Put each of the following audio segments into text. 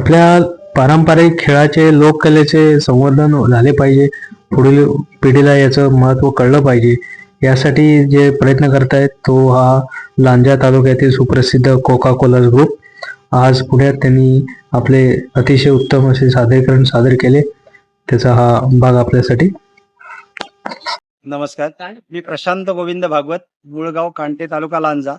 आपल्या पारंपरिक खेळाचे लोककलेचे संवर्धन झाले पाहिजे, पुढील पिढीला याचं महत्त्व कळलं पाहिजे, यासाठी जे प्रयत्न करतायत तो हा लांजा तालुक्यातील सुप्रसिद्ध कोका कोला ग्रुप. आज पुण्यात त्यांनी आपले अतिशय उत्तम असे सादरीकरण सादर केले, त्याचा हा भाग आपल्यासाठी. नमस्कार, मी प्रशांत गोविंद भागवत, मुळगाव, कांटे, तालुका लांजा.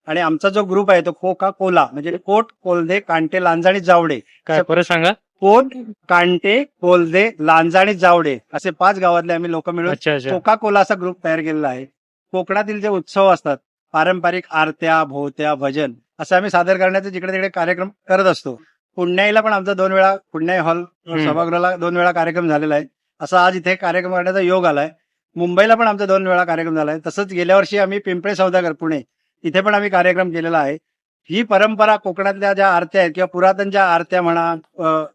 आणि आमचा जो ग्रुप आहे तो कोका कोला म्हणजे कोट, कोल्हे, कांटे, लांजा आणि जावडे. काय परत सांगा. कोट, कांटे, कोल्हे, लांजा आणि जावडे असे 5 गावातले आम्ही लोक मिळून अच्छा अच्छा. कोका कोला असा ग्रुप तयार केलेला आहे. कोकणातील जे उत्सव असतात, पारंपरिक आरत्या, भोवत्या, भजन असं आम्ही सादर करण्याचे जिकडे तिकडे कार्यक्रम करत असतो. पुण्याईला पण आमचा 2 वेळा, पुण्याई हॉल सभागृहाला 2 वेळा कार्यक्रम झालेला आहे. असा आज इथे कार्यक्रम करण्याचा योग आलाय. मुंबईला पण आमचा 2 वेळा कार्यक्रम झालाय. तसंच गेल्या वर्षी आम्ही पिंपळे सौदागर पुणे इथे पण आम्ही कार्यक्रम केलेला आहे. ही परंपरा कोकणातल्या ज्या आरत्या आहेत किंवा पुरातन ज्या आरत्या म्हणा,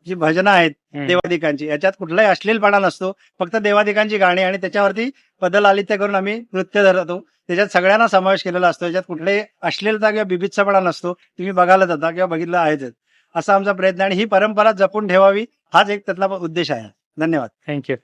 जी भजनं आहेत देवादिकांची, याच्यात कुठलाही अश्लीलपणा नसतो. फक्त देवादिकांची गाणी आणि त्याच्यावरती पदलालित्य करून आम्ही नृत्य धरतो. त्याच्यात सगळ्यांना समावेश केलेला असतो. याच्यात कुठलाही अश्लीलता किंवा बिभत्सपणा नसतो. तुम्ही बघायला जाता किंवा बघितलं आहेच. असा आमचा प्रयत्न आणि ही परंपरा जपून ठेवावी हाच एक त्यातला उद्देश आहे. धन्यवाद. थँक्यू.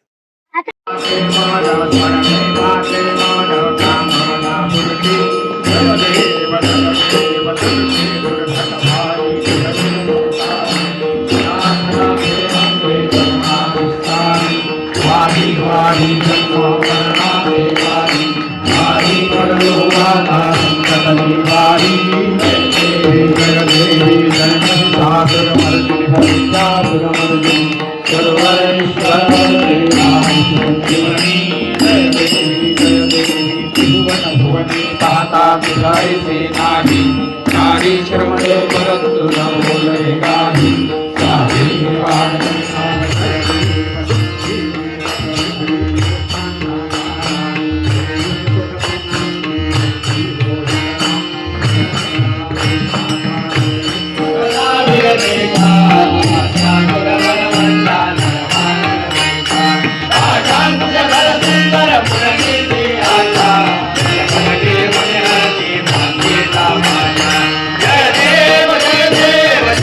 जय देव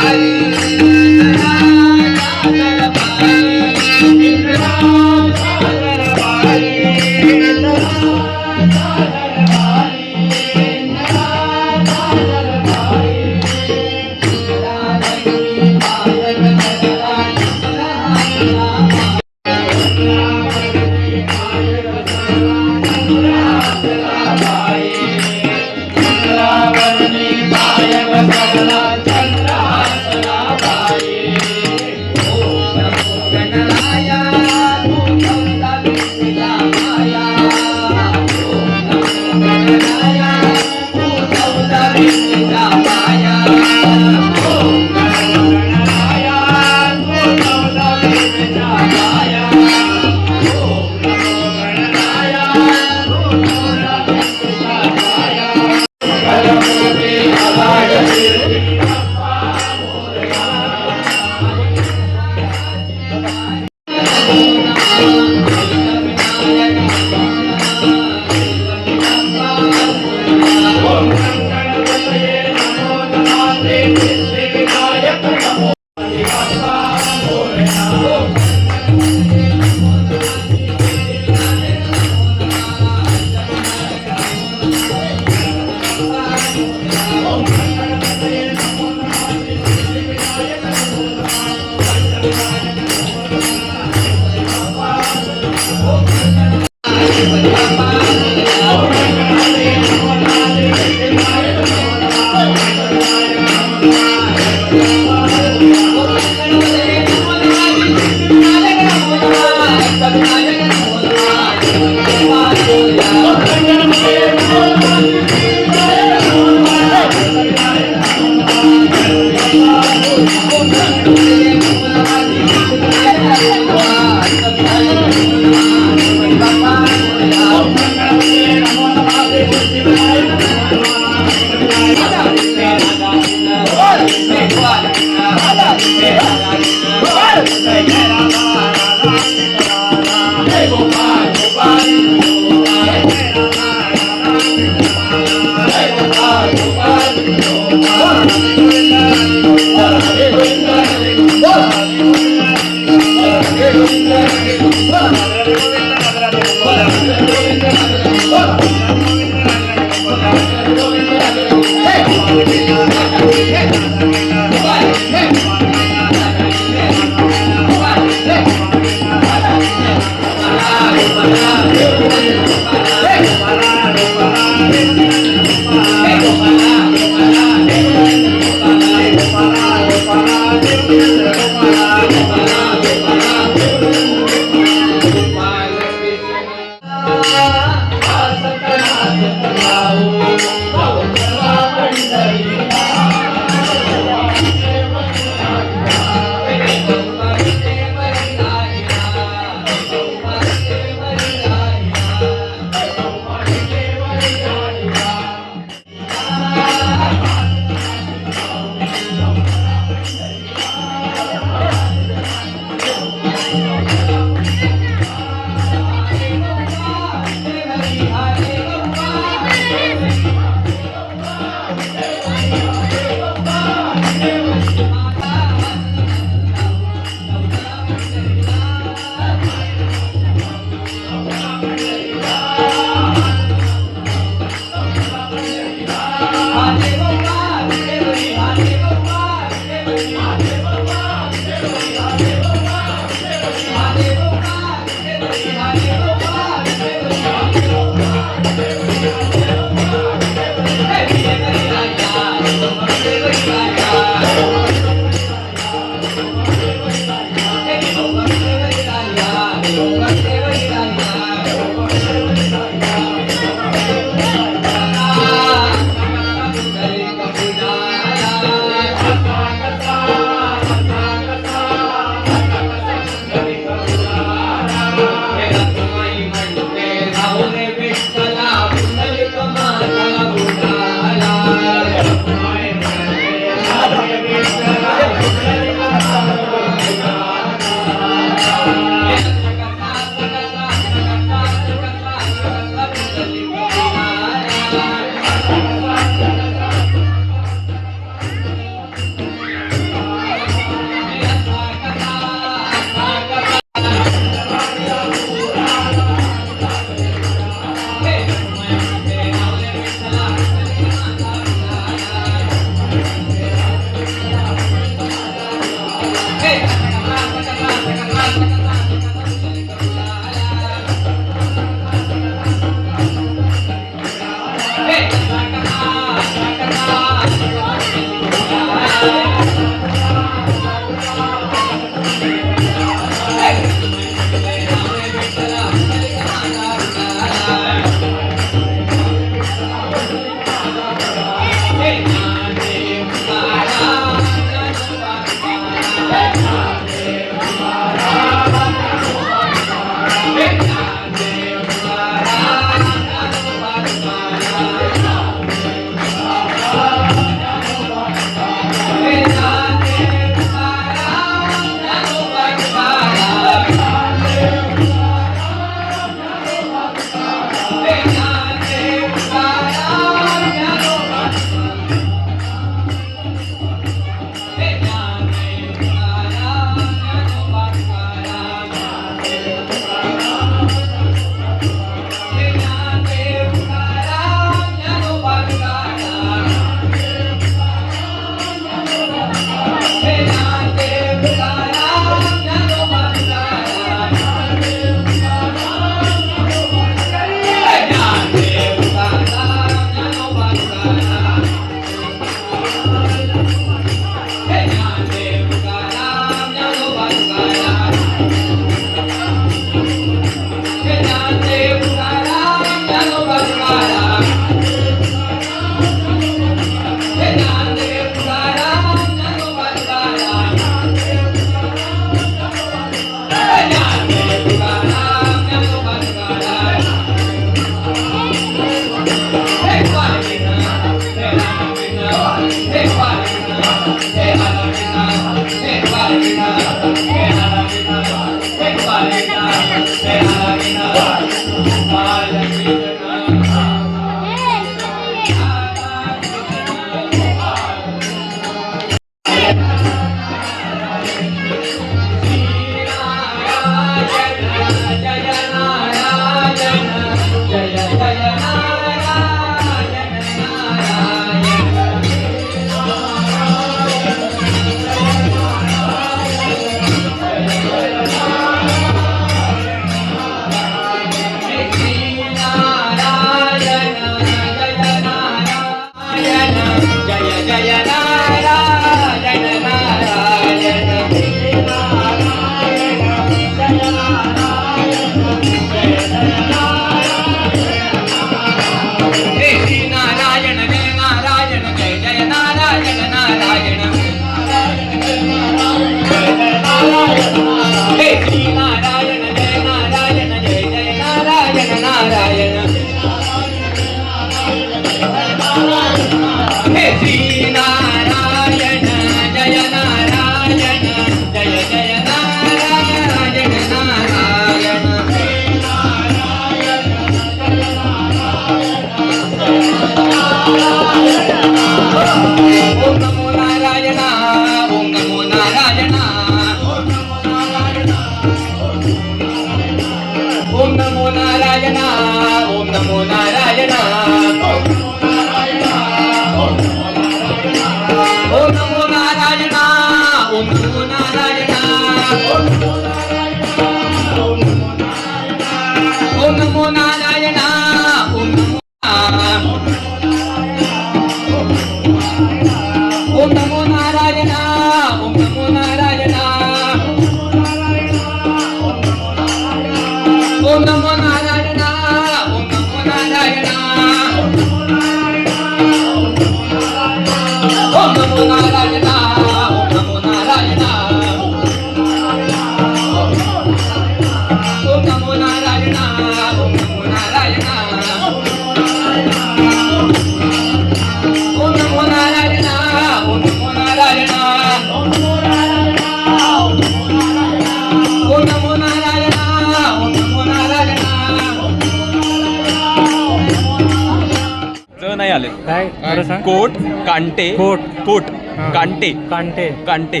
नाही आले काय खरं सांग. कोट कांटे कोट. कोट हा. कांटे कांटे कांटे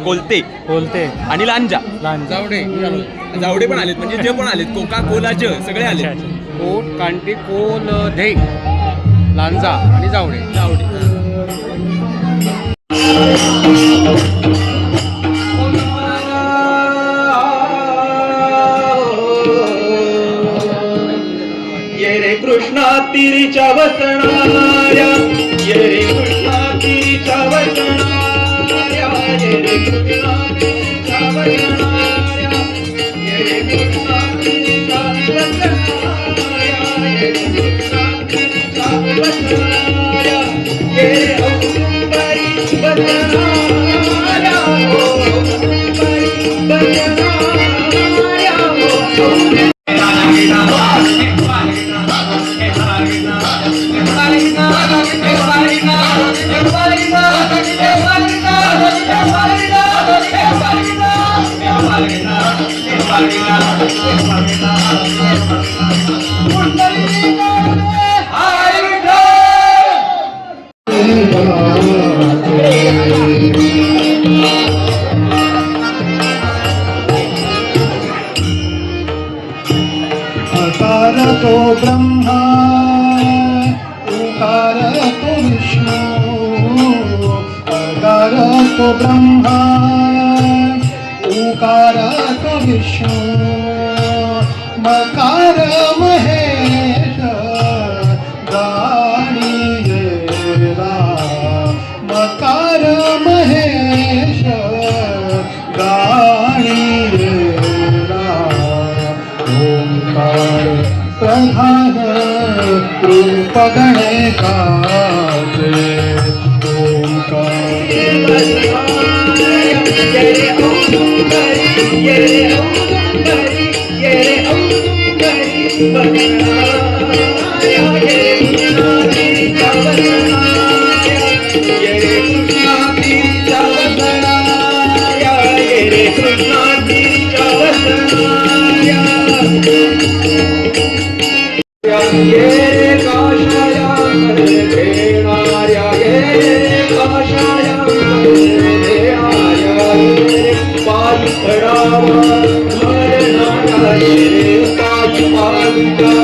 कोलते बोलते आणि लांजा लांजा. जावडे पण आलेत म्हणजे जे पण आलेत कोका कोला ज सगळे आले अच्छा, अच्छा. कोट कांटी कोल धे लांजा आणि जावडे जावडे ये रे कृष्णा तिरीच्या वसणाऱ्या ये रे कृष्णा तिरीच्या वसणाऱ्या ये रे कृष्णा तिरीच्या वसणाऱ्या ये रे कृष्णा तिरीच्या वसणाऱ्या ये रे कृष्णा तिरीच्या वसणाऱ्या ये रे औदुंबरी वसणाऱ्या हो औदुंबरी वसणाऱ्या हो अकार तो ब्रह्मा उकार तो विष्णु अकार तो ब्रह्मा उकार तो विष्णु मकार महेश गाणी देवा मकार महेश गाणी देवा ओंकार प्रधान रूप गणेशाचे ओंकार कृष्णा कृष्णा तिरीच्या वसणाऱ्या ये रे काशाया घेणाऱ्या ये रे काशाया घेणाऱ्या ये पायी चढावा घालणाऱ्या ये रे पायी पालुका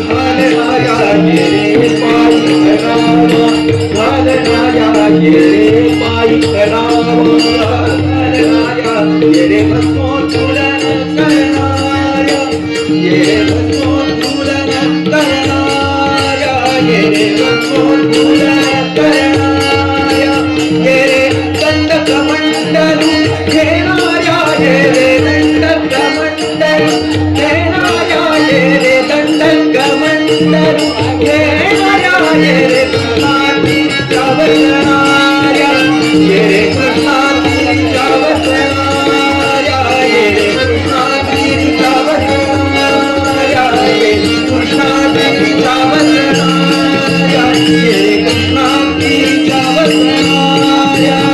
घालणाऱ्या ये रे पायी चढावा घालणाऱ्या ये रे पायी चढावा घालणाऱ्या ये रे भस्मोत्तुलन करणाऱ्या ये रे भस्मोत्तुलन करणाऱ्या ये रे भस्मोत्तुलन करणाऱ्या ये रे दंडकमंडलू घेणाऱ्या ये रे दंडकमंडलू घेणाऱ्या ये रे दंडकमंडलू घेणाऱ्या ये रे कृष्णातीच्या वसणाऱ्या ये रे कृष्णातीच्या वसणाऱ्या ये रे कृष्णातीच्या वसणाऱ्या ये रे कृष्णातीच्या वसणाऱ्या ये रे कृष्णातीच्या वसणाऱ्या